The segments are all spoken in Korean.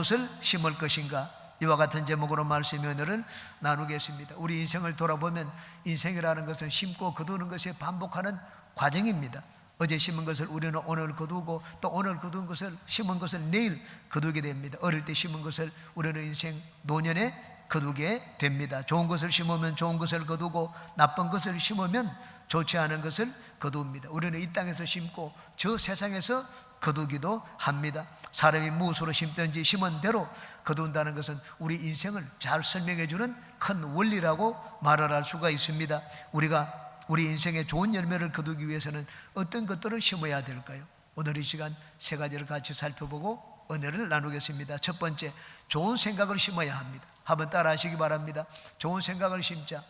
무엇을 심을 것인가? 이와 같은 제목으로 말씀의 은혜를 나누겠습니다. 우리 인생을 돌아보면 인생이라는 것은 심고 거두는 것이 반복하는 과정입니다. 어제 심은 것을 우리는 오늘 거두고, 또 오늘 거둔 것을, 심은 것을 내일 거두게 됩니다. 어릴 때 심은 것을 우리는 인생 노년에 거두게 됩니다. 좋은 것을 심으면 좋은 것을 거두고, 나쁜 것을 심으면 좋지 않은 것을 거두입니다. 우리는 이 땅에서 심고 저 세상에서 거두기도 합니다. 사람이 무엇으로 심든지 심은 대로 거둔다는 것은 우리 인생을 잘 설명해 주는 큰 원리라고 말을 할 수가 있습니다. 우리가 우리 인생의 좋은 열매를 거두기 위해서는 어떤 것들을 심어야 될까요? 오늘 이 시간 세 가지를 같이 살펴보고 은혜를 나누겠습니다. 첫 번째, 좋은 생각을 심어야 합니다. 한번 따라 하시기 바랍니다. 좋은 생각을 심자.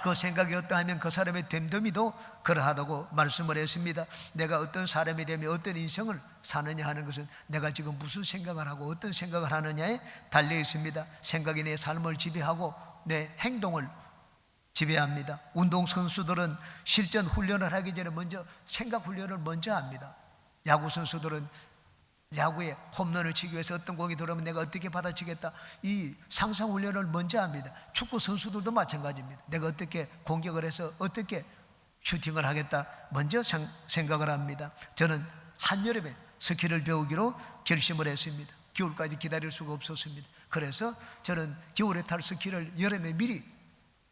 그 생각이 어떠하면 그 사람의 됨됨이도 그러하다고 말씀을 했습니다. 내가 어떤 사람이 되면 어떤 인생을 사느냐 하는 것은 내가 지금 무슨 생각을 하고 어떤 생각을 하느냐에 달려 있습니다. 생각이 내 삶을 지배하고 내 행동을 지배합니다. 운동선수들은 실전 훈련을 하기 전에 먼저 생각 훈련을 먼저 합니다. 야구 선수들은 야구에 홈런을 치기 위해서 어떤 공이 들어오면 내가 어떻게 받아치겠다, 이 상상 훈련을 먼저 합니다. 축구 선수들도 마찬가지입니다. 내가 어떻게 공격을 해서 어떻게 슈팅을 하겠다, 먼저 생각을 합니다. 저는 한여름에 스키를 배우기로 결심을 했습니다. 겨울까지 기다릴 수가 없었습니다. 그래서 저는 겨울에 탈 스키를 여름에 미리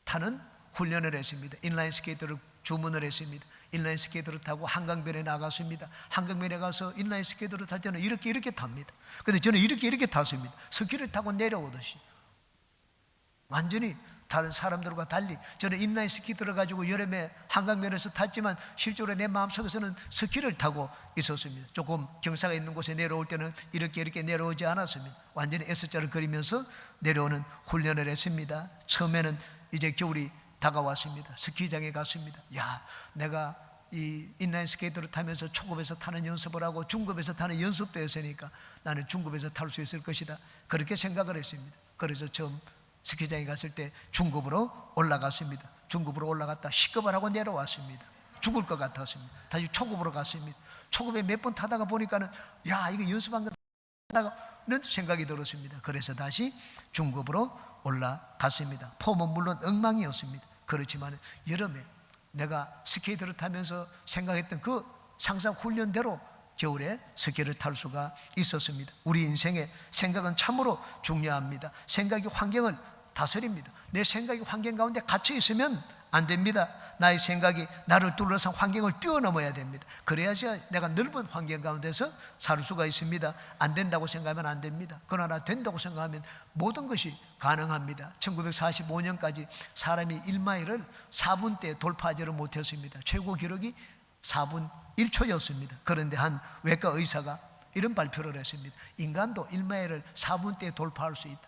타는 훈련을 했습니다. 인라인 스케이트를 주문을 했습니다. 인라인 스케이트를 타고 한강변에 나갔습니다. 한강변에 가서 인라인 스케이트를 탈 때는 이렇게 탑니다. 근데 저는 이렇게 탔습니다. 스키를 타고 내려오듯이. 완전히 다른 사람들과 달리 저는 인라인 스케이트를 가지고 여름에 한강변에서 탔지만 실제로 내 마음속에서는 스키를 타고 있었습니다. 조금 경사가 있는 곳에 내려올 때는 이렇게 내려오지 않았습니다. 완전히 S자를 그리면서 내려오는 훈련을 했습니다. 처음에는 이제 겨울이 다가왔습니다. 스키장에 갔습니다. 내가 이 인라인 스케이트를 타면서 초급에서 타는 연습을 하고 중급에서 타는 연습도 했으니까 나는 중급에서 탈 수 있을 것이다, 그렇게 생각을 했습니다. 그래서 처음 스키장에 갔을 때 중급으로 올라갔습니다. 중급으로 올라갔다 시급을 하고 내려왔습니다. 죽을 것 같았습니다. 다시 초급으로 갔습니다. 초급에 몇 번 타다가 보니까는 이거 연습한 거는 생각이 들었습니다. 그래서 다시 중급으로 올라갔습니다. 폼은 물론 엉망이었습니다. 그렇지만 여름에 내가 스케이트를 타면서 생각했던 그 상상 훈련대로 겨울에 스키를 탈 수가 있었습니다. 우리 인생의 생각은 참으로 중요합니다. 생각이 환경을 다스립니다. 내 생각이 환경 가운데 갇혀 있으면 안 됩니다. 나의 생각이 나를 둘러싼 환경을 뛰어넘어야 됩니다. 그래야지 내가 넓은 환경 가운데서 살 수가 있습니다. 안 된다고 생각하면 안 됩니다. 그러나 된다고 생각하면 모든 것이 가능합니다. 1945년까지 사람이 1마일을 4분대에 돌파하지를 못했습니다. 최고 기록이 4분 1초였습니다. 그런데 한 외과 의사가 이런 발표를 했습니다. 인간도 1마일을 4분대에 돌파할 수 있다.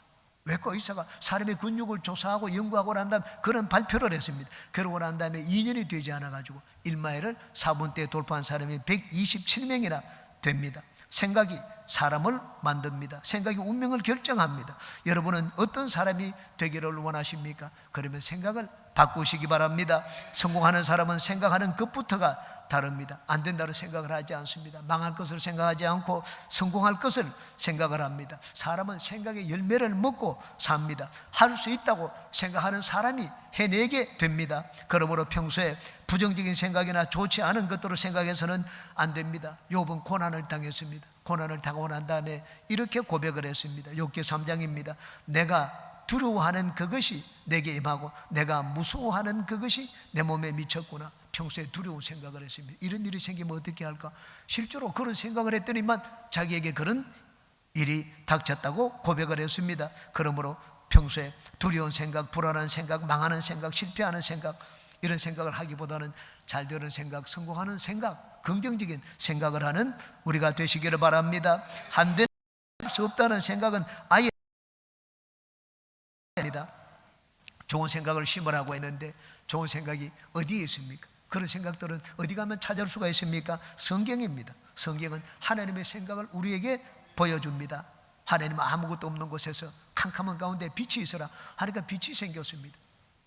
외과 의사가 사람의 근육을 조사하고 연구하고 난 다음에 그런 발표를 했습니다. 그러고 난 다음에 2년이 되지 않아가지고 1마일을 4분대에 돌파한 사람이 127명이나 됩니다. 생각이 사람을 만듭니다. 생각이 운명을 결정합니다. 여러분은 어떤 사람이 되기를 원하십니까? 그러면 생각을 바꾸시기 바랍니다. 성공하는 사람은 생각하는 것부터가 다릅니다. 안 된다고 생각을 하지 않습니다. 망할 것을 생각하지 않고 성공할 것을 생각을 합니다. 사람은 생각의 열매를 먹고 삽니다. 할 수 있다고 생각하는 사람이 해내게 됩니다. 그러므로 평소에 부정적인 생각이나 좋지 않은 것들을 생각해서는 안 됩니다. 욥은 고난을 당했습니다. 고난을 당하고 난 다음에 이렇게 고백을 했습니다. 욥기 3장입니다. 내가 두려워하는 그것이 내게 임하고 내가 무서워하는 그것이 내 몸에 미쳤구나. 평소에 두려운 생각을 했습니다. 이런 일이 생기면 어떻게 할까? 실제로 그런 생각을 했더니만 자기에게 그런 일이 닥쳤다고 고백을 했습니다. 그러므로 평소에 두려운 생각, 불안한 생각, 망하는 생각, 실패하는 생각, 이런 생각을 하기보다는 잘 되는 생각, 성공하는 생각, 긍정적인 생각을 하는 우리가 되시기를 바랍니다. 안 될 수 없다는 생각은 아예 아니다. 좋은 생각을 심으라고 했는데 좋은 생각이 어디에 있습니까? 그런 생각들은 어디 가면 찾을 수가 있습니까? 성경입니다. 성경은 하나님의 생각을 우리에게 보여줍니다. 하나님은 아무것도 없는 곳에서 캄캄한 가운데 빛이 있어라 하니까 빛이 생겼습니다.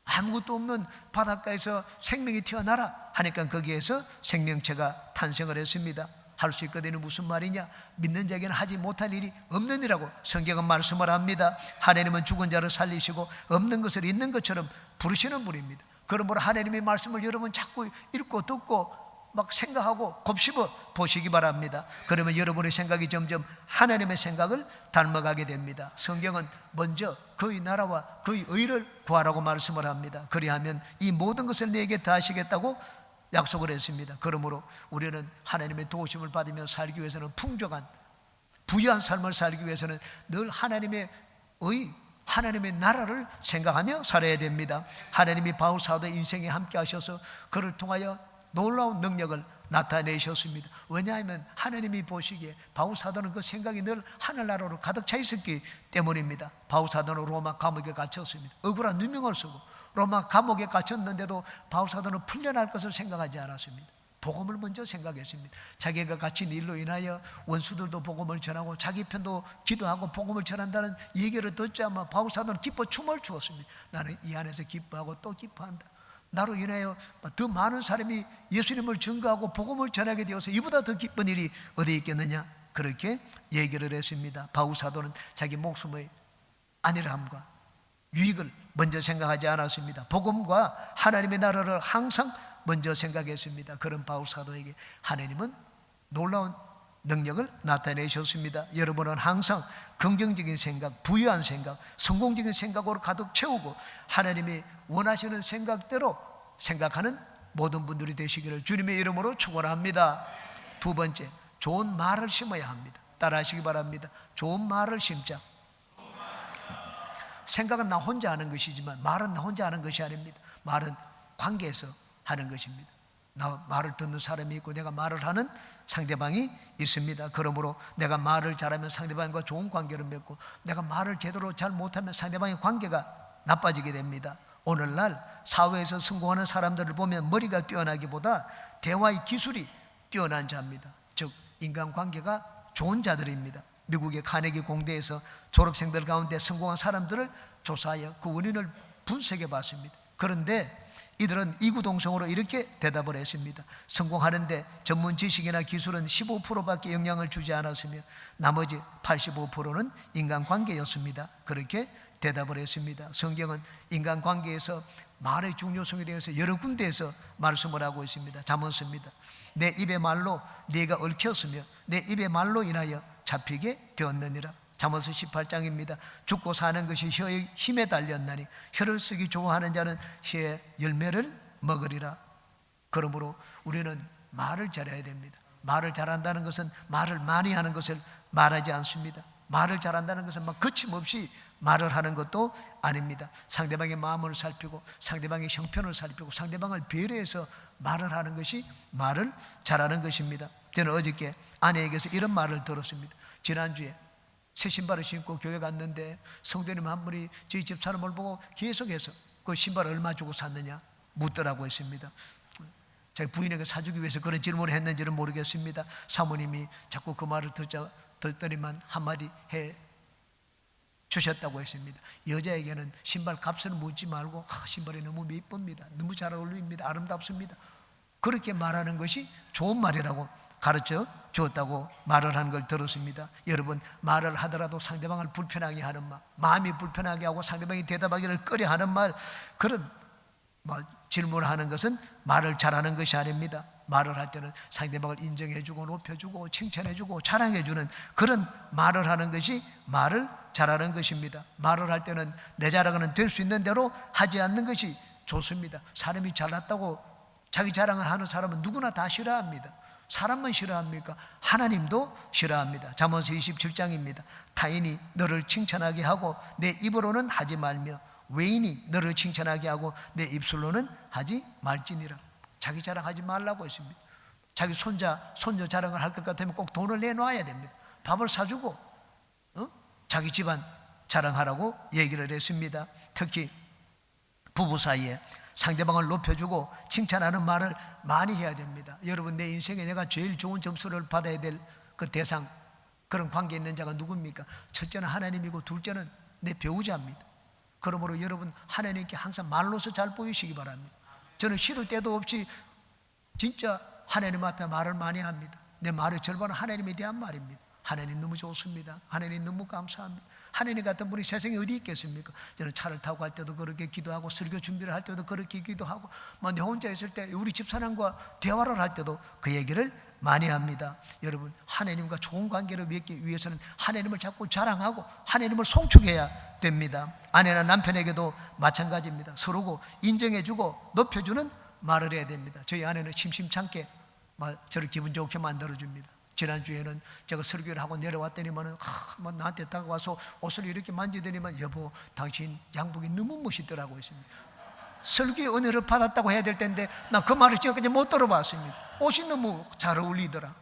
아무것도 없는 바닷가에서 생명이 튀어나라 하니까 거기에서 생명체가 탄생을 했습니다. 할 수 있거든요. 무슨 말이냐? 믿는 자에게는 하지 못할 일이 없는 이라고 성경은 말씀을 합니다. 하나님은 죽은 자를 살리시고 없는 것을 있는 것처럼 부르시는 분입니다. 그러므로 하나님의 말씀을 여러분 자꾸 읽고 듣고 막 생각하고 곱씹어 보시기 바랍니다. 그러면 여러분의 생각이 점점 하나님의 생각을 닮아가게 됩니다. 성경은 먼저 그의 나라와 그의 의를 구하라고 말씀을 합니다. 그리하면 이 모든 것을 내게 다 하시겠다고 약속을 했습니다. 그러므로 우리는 하나님의 도우심을 받으며 살기 위해서는 풍족한 부유한 삶을 살기 위해서는 늘 하나님의 의, 하나님의 나라를 생각하며 살아야 됩니다. 하나님이 바울 사도의 인생에 함께 하셔서 그를 통하여 놀라운 능력을 나타내셨습니다. 왜냐하면 하나님이 보시기에 바울 사도는 그 생각이 늘 하늘나라로 가득 차 있었기 때문입니다. 바울 사도는 로마 감옥에 갇혔습니다. 억울한 누명을 쓰고 로마 감옥에 갇혔는데도 바울 사도는 풀려날 것을 생각하지 않았습니다. 복음을 먼저 생각했습니다. 자기가 갇힌 일로 인하여 원수들도 복음을 전하고 자기 편도 기도하고 복음을 전한다는 얘기를 듣자마자 바울 사도는 기뻐 춤을 추었습니다. 나는 이 안에서 기뻐하고 또 기뻐한다. 나로 인하여 더 많은 사람이 예수님을 증거하고 복음을 전하게 되어서 이보다 더 기쁜 일이 어디 있겠느냐, 그렇게 얘기를 했습니다. 바울 사도는 자기 목숨의 안일함과 유익을 먼저 생각하지 않았습니다. 복음과 하나님의 나라를 항상 먼저 생각했습니다. 그런 바울 사도에게 하나님은 놀라운 능력을 나타내셨습니다. 여러분은 항상 긍정적인 생각, 부유한 생각, 성공적인 생각으로 가득 채우고 하나님이 원하시는 생각대로 생각하는 모든 분들이 되시기를 주님의 이름으로 축원합니다. 두 번째, 좋은 말을 심어야 합니다. 따라하시기 바랍니다. 좋은 말을 심자. 생각은 나 혼자 하는 것이지만 말은 나 혼자 하는 것이 아닙니다. 말은 관계에서 하는 것입니다. 나 말을 듣는 사람이 있고 내가 말을 하는 상대방이 있습니다. 그러므로 내가 말을 잘하면 상대방과 좋은 관계를 맺고 내가 말을 제대로 잘 못하면 상대방의 관계가 나빠지게 됩니다. 오늘날 사회에서 성공하는 사람들을 보면 머리가 뛰어나기보다 대화의 기술이 뛰어난 자입니다. 즉 인간관계가 좋은 자들입니다. 미국의 카네기 공대에서 졸업생들 가운데 성공한 사람들을 조사하여 그 원인을 분석해 봤습니다. 그런데 이들은 이구동성으로 이렇게 대답을 했습니다. 성공하는데 전문 지식이나 기술은 15%밖에 영향을 주지 않았으며 나머지 85%는 인간관계였습니다. 그렇게 대답을 했습니다. 성경은 인간관계에서 말의 중요성에 대해서 여러 군데에서 말씀을 하고 있습니다. 잠언습니다. 내 입의 말로 네가 얽혔으며 내 입의 말로 인하여 잡히게 되었느니라. 잠언서 18장입니다. 죽고 사는 것이 혀의 힘에 달렸나니 혀를 쓰기 좋아하는 자는 혀의 열매를 먹으리라. 그러므로 우리는 말을 잘해야 됩니다. 말을 잘한다는 것은 말을 많이 하는 것을 말하지 않습니다. 말을 잘한다는 것은 막 거침없이 말을 하는 것도 아닙니다. 상대방의 마음을 살피고 상대방의 형편을 살피고 상대방을 배려해서 말을 하는 것이 말을 잘하는 것입니다. 저는 어저께 아내에게서 이런 말을 들었습니다. 지난주에 새 신발을 신고 교회 갔는데 성도님 한 분이 저희 집 사람을 보고 계속해서 그 신발 얼마 주고 샀느냐 묻더라고 했습니다. 자기 부인에게 사주기 위해서 그런 질문을 했는지는 모르겠습니다. 사모님이 자꾸 그 말을 듣더니만 한마디 해 주셨다고 했습니다. 여자에게는 신발 값을 묻지 말고 신발이 너무 예쁩니다. 너무 잘 어울립니다. 아름답습니다. 그렇게 말하는 것이 좋은 말이라고 가르쳐 주었다고 말을 하는 걸 들었습니다. 여러분, 말을 하더라도 상대방을 불편하게 하는 말, 마음이 불편하게 하고 상대방이 대답하기를 꺼려하는 말, 그런 질문하는 것은 말을 잘하는 것이 아닙니다. 말을 할 때는 상대방을 인정해주고 높여주고 칭찬해주고 자랑해주는 그런 말을 하는 것이 말을 잘하는 것입니다. 말을 할 때는 내 자랑은 될 수 있는 대로 하지 않는 것이 좋습니다. 사람이 잘났다고 자기 자랑을 하는 사람은 누구나 다 싫어합니다. 사람만 싫어합니까? 하나님도 싫어합니다. 잠언서 27장입니다. 타인이 너를 칭찬하게 하고 내 입으로는 하지 말며 외인이 너를 칭찬하게 하고 내 입술로는 하지 말지니라. 자기 자랑하지 말라고 했습니다. 자기 손녀 자랑을 할 것 같으면 꼭 돈을 내놔야 됩니다. 밥을 사주고 자기 집안 자랑하라고 얘기를 했습니다. 특히 부부 사이에 상대방을 높여주고 칭찬하는 말을 많이 해야 됩니다. 여러분, 내 인생에 내가 제일 좋은 점수를 받아야 될 그 대상, 그런 관계에 있는 자가 누굽니까? 첫째는 하나님이고 둘째는 내 배우자입니다. 그러므로 여러분, 하나님께 항상 말로서 잘 보이시기 바랍니다. 저는 싫을 때도 없이 진짜 하나님 앞에 말을 많이 합니다. 내 말의 절반은 하나님에 대한 말입니다. 하나님 너무 좋습니다. 하나님 너무 감사합니다. 하나님 같은 분이 세상에 어디 있겠습니까? 저는 차를 타고 갈 때도 그렇게 기도하고 설교 준비를 할 때도 그렇게 기도하고 내 혼자 있을 때 우리 집사람과 대화를 할 때도 그 얘기를 많이 합니다. 여러분, 하나님과 좋은 관계를 맺기 위해서는 하나님을 자꾸 자랑하고 하나님을 송축해야 됩니다. 아내나 남편에게도 마찬가지입니다. 서로고 인정해주고 높여주는 말을 해야 됩니다. 저희 아내는 심심찮게 저를 기분 좋게 만들어줍니다. 지난주에는 제가 설교를 하고 내려왔더니만 나한테 다가와서 옷을 이렇게 만지더니만, 여보, 당신 양복이 너무 멋있더라고 했습니다. 설교의 은혜를 받았다고 해야 될 텐데 나 그 말을 지금까지 못 들어봤습니다. 옷이 너무 잘 어울리더라.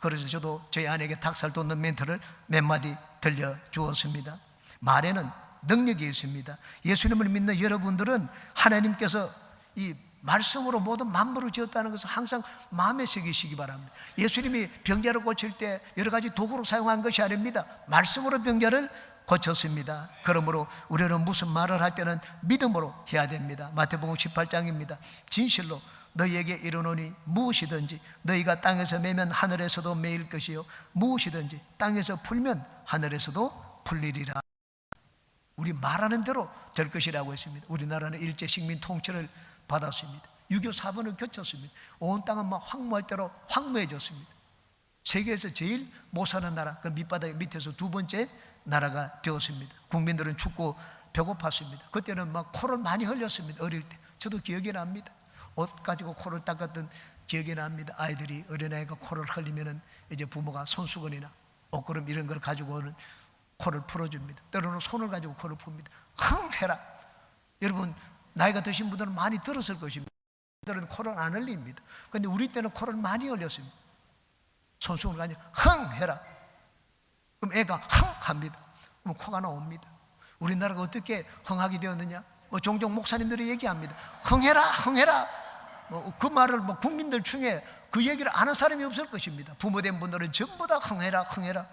그래서 저도 저희 아내에게 닭살 돋는 멘트를 몇 마디 들려주었습니다. 말에는 능력이 있습니다. 예수님을 믿는 여러분들은 하나님께서 이 말씀으로 모든 만물을 지었다는 것을 항상 마음에 새기시기 바랍니다. 예수님이 병자를 고칠 때 여러 가지 도구로 사용한 것이 아닙니다. 말씀으로 병자를 고쳤습니다. 그러므로 우리는 무슨 말을 할 때는 믿음으로 해야 됩니다. 마태복음 18장입니다. 진실로 너희에게 이르노니 무엇이든지 너희가 땅에서 매면 하늘에서도 매일 것이요 무엇이든지 땅에서 풀면 하늘에서도 풀리리라. 우리 말하는 대로 될 것이라고 했습니다. 우리나라는 일제 식민 통치를 받았습니다. 6.25 사변을 거쳤습니다. 온 땅은 막 황무할 대로 황무해졌습니다. 세계에서 제일 못 사는 나라, 그 밑바닥 밑에서 두 번째 나라가 되었습니다. 국민들은 춥고 배고팠습니다. 그때는 막 코를 많이 흘렸습니다. 어릴 때 저도 기억이 납니다. 옷 가지고 코를 닦았던 기억이 납니다. 아이들이, 어린아이가 코를 흘리면은 이제 부모가 손수건이나 옷걸음 이런 걸 가지고는 코를 풀어줍니다. 때로는 손을 가지고 코를 풉니다. 흥 해라. 여러분, 나이가 드신 분들은 많이 들었을 것입니다. 그들은 코를 안 흘립니다. 그런데 우리 때는 코를 많이 흘렸습니다. 손수건을 가지고 흥 해라. 그럼 애가 흥 합니다. 그럼 코가 나옵니다. 우리나라가 어떻게 흥하게 되었느냐? 종종 목사님들이 얘기합니다. 흥해라, 흥해라. 그 말을 국민들 중에 그 얘기를 아는 사람이 없을 것입니다. 부모된 분들은 전부 다 흥해라, 흥해라.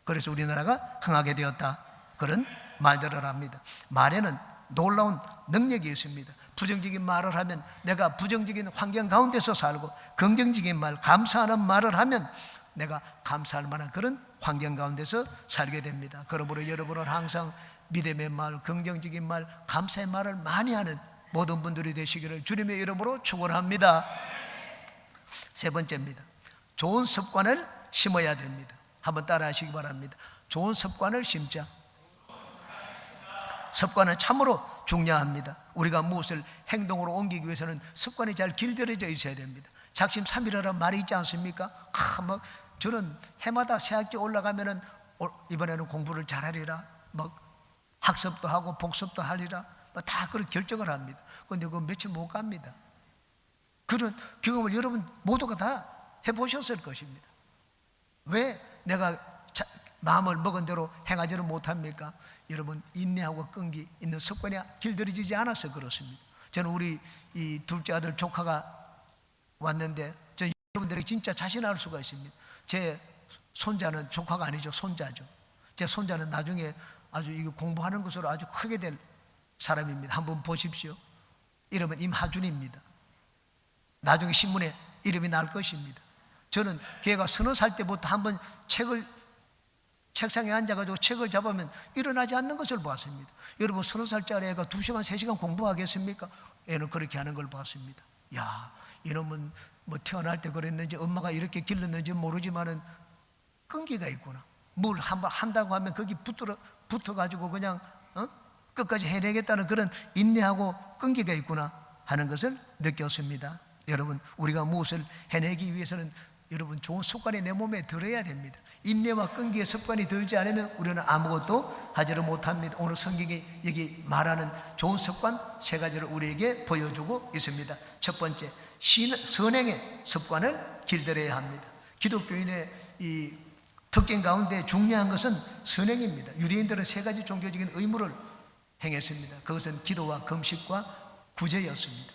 그래서 우리나라가 흥하게 되었다. 그런 말들을 합니다. 말에는 놀라운 능력이 있습니다. 부정적인 말을 하면 내가 부정적인 환경 가운데서 살고, 긍정적인 말, 감사하는 말을 하면 내가 감사할 만한 그런 환경 가운데서 살게 됩니다. 그러므로 여러분은 항상 믿음의 말, 긍정적인 말, 감사의 말을 많이 하는 모든 분들이 되시기를 주님의 이름으로 축원합니다. 세 번째입니다. 좋은 습관을 심어야 됩니다. 한번 따라 하시기 바랍니다. 좋은 습관을 심자. 습관은 참으로 중요합니다. 우리가 무엇을 행동으로 옮기기 위해서는 습관이 잘 길들여져 있어야 됩니다. 작심삼일이라는 말이 있지 않습니까? 저는 해마다 새학기 올라가면은 이번에는 공부를 잘하리라, 학습도 하고 복습도 하리라, 다 그런 결정을 합니다. 그런데 그 며칠 못 갑니다. 그런 경험을 여러분 모두가 다 해보셨을 것입니다. 왜 내가 마음을 먹은 대로 행하지를 못합니까? 여러분, 인내하고 끈기 있는 습관이 길들여지지 않아서 그렇습니다. 저는 우리 이 둘째 아들 조카가 왔는데 저 여러분들에게 진짜 자신할 수가 있습니다. 제 손자는 조카가 아니죠, 손자죠. 제 손자는 나중에 아주 이거 공부하는 것으로 아주 크게 될 사람입니다. 한번 보십시오. 이름은 임하준입니다. 나중에 신문에 이름이 날 것입니다. 저는 걔가 30살 때부터 한번 책상에 앉아가지고 책을 잡으면 일어나지 않는 것을 봤습니다. 여러분, 30살짜리 애가 2시간, 3시간 공부하겠습니까? 애는 그렇게 하는 걸 봤습니다. 야, 이놈은 태어날 때 그랬는지 엄마가 이렇게 길렀는지 모르지만은 끈기가 있구나. 뭘 한번 한다고 하면 거기 붙어가지고 그냥 끝까지 해내겠다는 그런 인내하고 끈기가 있구나 하는 것을 느꼈습니다. 여러분, 우리가 무엇을 해내기 위해서는 여러분 좋은 습관이 내 몸에 들어야 됩니다. 인내와 끈기의 습관이 들지 않으면 우리는 아무것도 하지를 못합니다. 오늘 성경이 여기 말하는 좋은 습관 3가지를 우리에게 보여주고 있습니다. 첫 번째, 선행의 습관을 길들여야 합니다. 기독교인의 이 특징 가운데 중요한 것은 선행입니다. 유대인들은 3가지 종교적인 의무를 행했습니다. 그것은 기도와 금식과 구제였습니다.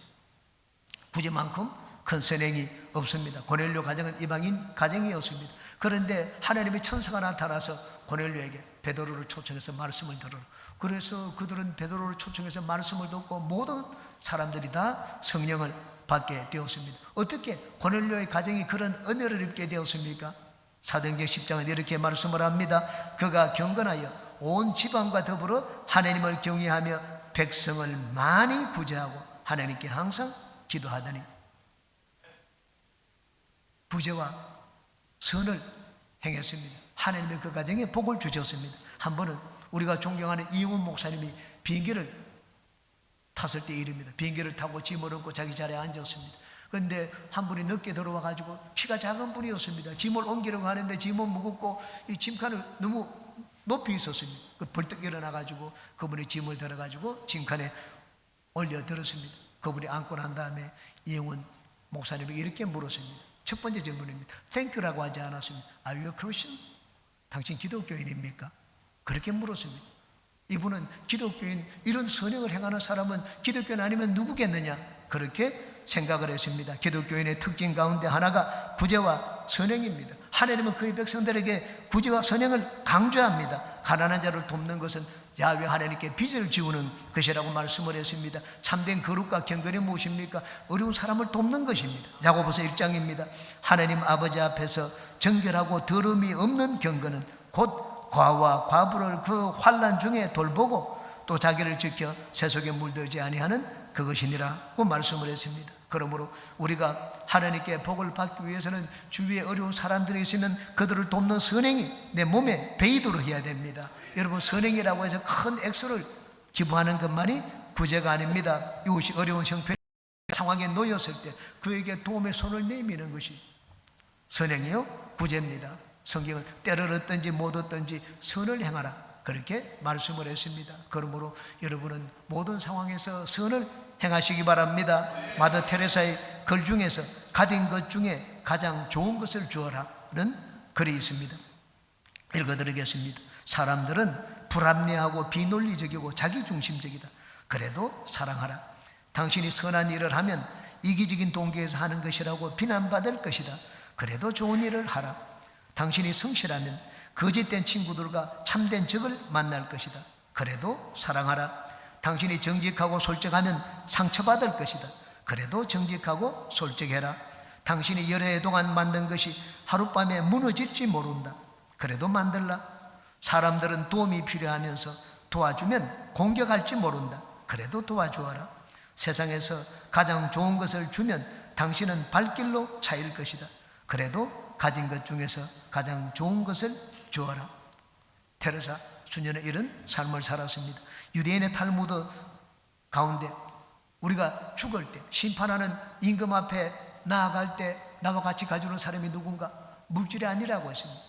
구제만큼 큰 선행이 없습니다. 고넬료 가정은 이방인 가정이었습니다. 그런데 하나님의 천사가 나타나서 고넬료에게 베드로를 초청해서 말씀을 들으라. 그래서 그들은 베드로를 초청해서 말씀을 듣고 모든 사람들이 다 성령을 받게 되었습니다. 어떻게 고넬료의 가정이 그런 은혜를 입게 되었습니까? 사도행전 10장은 이렇게 말씀을 합니다. 그가 경건하여 온 지방과 더불어 하나님을 경외하며 백성을 많이 구제하고 하나님께 항상 기도하더니 부제와 선을 행했습니다. 하나님의 그 가정에 복을 주셨습니다. 한 번은 우리가 존경하는 이용훈 목사님이 비행기를 탔을 때 일입니다. 비행기를 타고 짐을 얹고 자기 자리에 앉았습니다. 그런데 한 분이 늦게 들어와 가지고 키가 작은 분이었습니다. 짐을 옮기려고 하는데 짐은 무겁고 이 짐칸을 너무 높이 있었습니다. 벌떡 일어나 가지고 그분이 짐을 들어 가지고 짐칸에 올려 들었습니다. 그분이 앉고 난 다음에 이영훈 목사님에게 이렇게 물었습니다. 첫 번째 질문입니다. Thank you라고 하지 않았습니다. Are you Christian? 당신 기독교인입니까? 그렇게 물었습니다. 이분은 기독교인, 이런 선행을 행하는 사람은 기독교인 아니면 누구겠느냐, 그렇게 생각을 했습니다. 기독교인의 특징 가운데 하나가 구제와 선행입니다. 하나님은 그의 백성들에게 구제와 선행을 강조합니다. 가난한 자를 돕는 것은 야훼 하나님께 빚을 지우는 것이라고 말씀을 했습니다. 참된 거룩과 경건이 무엇입니까? 어려운 사람을 돕는 것입니다. 야고보서 1장입니다. 하나님 아버지 앞에서 정결하고 더러움이 없는 경건은 곧 과와 과부를 그 환난 중에 돌보고 또 자기를 지켜 세속에 물들지 아니하는 그것이니라고 말씀을 했습니다. 그러므로 우리가 하나님께 복을 받기 위해서는 주위에 어려운 사람들이 있으면 그들을 돕는 선행이 내 몸에 배이도록 해야 됩니다. 여러분, 선행이라고 해서 큰 액수를 기부하는 것만이 구제가 아닙니다. 이웃이 어려운 형편 상황에 놓였을 때 그에게 도움의 손을 내미는 것이 선행이요 구제입니다. 성경은 때를 얻든지 못 얻든지 선을 행하라, 그렇게 말씀을 했습니다. 그러므로 여러분은 모든 상황에서 선을 행하시기 바랍니다. 마더 테레사의 글 중에서 가진 것 중에 가장 좋은 것을 주어라는 글이 있습니다. 읽어드리겠습니다. 사람들은 불합리하고 비논리적이고 자기중심적이다. 그래도 사랑하라. 당신이 선한 일을 하면 이기적인 동기에서 하는 것이라고 비난받을 것이다. 그래도 좋은 일을 하라. 당신이 성실하면 거짓된 친구들과 참된 적을 만날 것이다. 그래도 사랑하라. 당신이 정직하고 솔직하면 상처받을 것이다. 그래도 정직하고 솔직해라. 당신이 여러 해 동안 만든 것이 하룻밤에 무너질지 모른다. 그래도 만들라. 사람들은 도움이 필요하면서 도와주면 공격할지 모른다. 그래도 도와주어라. 세상에서 가장 좋은 것을 주면 당신은 발길로 차일 것이다. 그래도 가진 것 중에서 가장 좋은 것을 주어라. 테레사 수녀는 이런 삶을 살았습니다. 유대인의 탈무드 가운데 우리가 죽을 때, 심판하는 임금 앞에 나아갈 때 나와 같이 가주는 사람이 누군가? 물질이 아니라고 했습니다.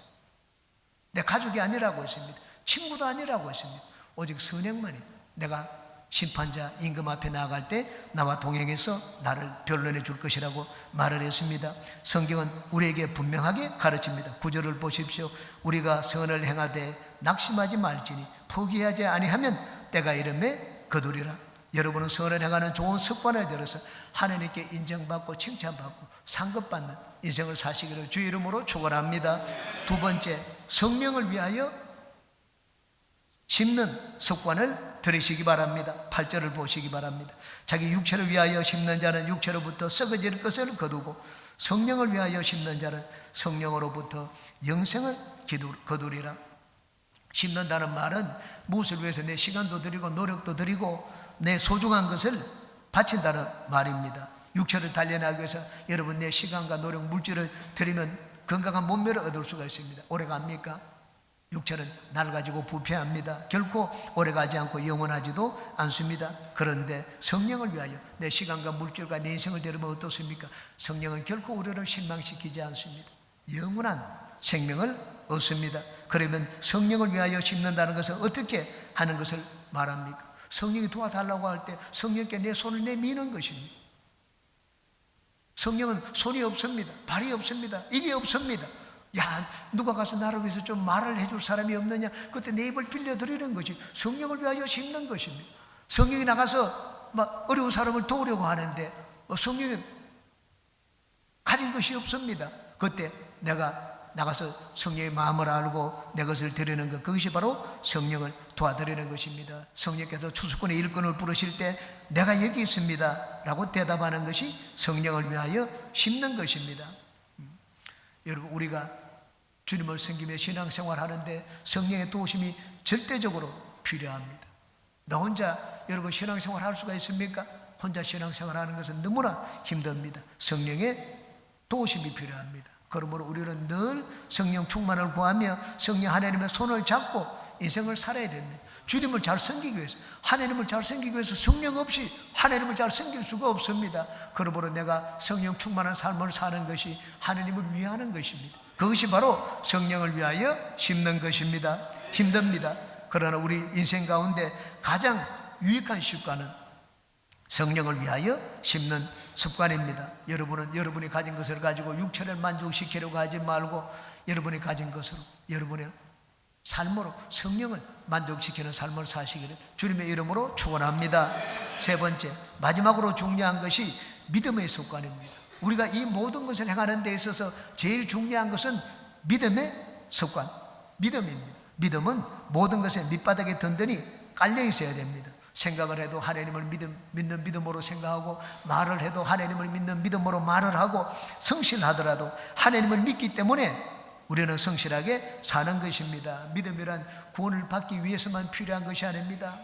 내 가족이 아니라고 했습니다. 친구도 아니라고 했습니다. 오직 선행만이 내가 심판자 임금 앞에 나아갈 때 나와 동행해서 나를 변론해 줄 것이라고 말을 했습니다. 성경은 우리에게 분명하게 가르칩니다. 구절을 보십시오. 우리가 선을 행하되 낙심하지 말지니 포기하지 아니하면 때가 이름에 거두리라. 여러분은 선을 행하는 좋은 습관을 들여서 하나님께 인정받고 칭찬받고 상급받는 인생을 사시기를 주의 이름으로 축원합니다. 두 번째, 성령을 위하여 심는 습관을 들이시기 바랍니다. 8절을 보시기 바랍니다. 자기 육체를 위하여 심는 자는 육체로부터 썩어질 것을 거두고 성령을 위하여 심는 자는 성령으로부터 영생을 거두리라. 심는다는 말은 무엇을 위해서 내 시간도 드리고 노력도 드리고 내 소중한 것을 바친다는 말입니다. 육체를 단련하기 위해서 여러분 내 시간과 노력, 물질을 드리면 건강한 몸매를 얻을 수가 있습니다. 오래갑니까? 육체는 낡아지고 부패합니다. 결코 오래가지 않고 영원하지도 않습니다. 그런데 성령을 위하여 내 시간과 물질과 내 인생을 드리면 어떻습니까? 성령은 결코 우리를 실망시키지 않습니다. 영원한 생명을 얻습니다. 그러면 성령을 위하여 심는다는 것은 어떻게 하는 것을 말합니까? 성령이 도와달라고 할 때 성령께 내 손을 내미는 것입니다. 성령은 손이 없습니다. 발이 없습니다. 입이 없습니다. 야, 누가 가서 나를 위해서 좀 말을 해줄 사람이 없느냐? 그때 내 입을 빌려드리는 것이 성령을 위하여 심는 것입니다. 성령이 나가서 막 어려운 사람을 도우려고 하는데 성령이 가진 것이 없습니다. 그때 내가 나가서 성령의 마음을 알고 내 것을 드리는 것, 그것이 바로 성령을 도와드리는 것입니다. 성령께서 추수꾼의 일꾼을 부르실 때 내가 여기 있습니다 라고 대답하는 것이 성령을 위하여 심는 것입니다. 여러분, 우리가 주님을 섬기며 신앙생활 하는데 성령의 도우심이 절대적으로 필요합니다. 나 혼자 여러분 신앙생활 할 수가 있습니까? 혼자 신앙생활 하는 것은 너무나 힘듭니다. 성령의 도우심이 필요합니다. 그러므로 우리는 늘 성령 충만을 구하며 성령 하나님의 손을 잡고 인생을 살아야 됩니다. 주님을 잘 섬기기 위해서, 하나님을 잘 섬기기 위해서 성령 없이 하나님을 잘 섬길 수가 없습니다. 그러므로 내가 성령 충만한 삶을 사는 것이 하나님을 위하는 것입니다. 그것이 바로 성령을 위하여 심는 것입니다. 힘듭니다. 그러나 우리 인생 가운데 가장 유익한 습관은 성령을 위하여 심는 습관입니다. 여러분은 여러분이 가진 것을 가지고 육체를 만족시키려고 하지 말고 여러분이 가진 것으로 여러분의 삶으로 성령을 만족시키는 삶을 사시기를 주님의 이름으로 축원합니다. 세 번째, 마지막으로 중요한 것이 믿음의 습관입니다. 우리가 이 모든 것을 행하는 데 있어서 제일 중요한 것은 믿음의 습관, 믿음입니다. 믿음은 모든 것에 밑바닥에 든든히 깔려 있어야 됩니다. 생각을 해도 하나님을 믿는 믿음으로 생각하고, 말을 해도 하나님을 믿는 믿음으로 말을 하고, 성실하더라도 하나님을 믿기 때문에 우리는 성실하게 사는 것입니다. 믿음이란 구원을 받기 위해서만 필요한 것이 아닙니다.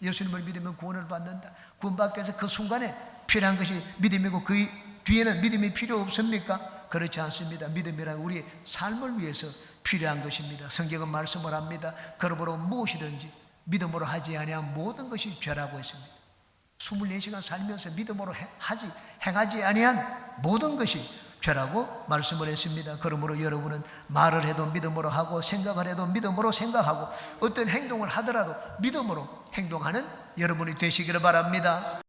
예수님을 믿으면 구원을 받는다. 구원받기 위해서 그 순간에 필요한 것이 믿음이고 그 뒤에는 믿음이 필요 없습니까? 그렇지 않습니다. 믿음이란 우리 삶을 위해서 필요한 것입니다. 성경은 말씀을 합니다. 그러므로 무엇이든지 믿음으로 하지 아니한 모든 것이 죄라고 했습니다. 24시간 살면서 믿음으로 행하지 아니한 모든 것이 죄라고 말씀을 했습니다. 그러므로 여러분은 말을 해도 믿음으로 하고, 생각을 해도 믿음으로 생각하고, 어떤 행동을 하더라도 믿음으로 행동하는 여러분이 되시기를 바랍니다.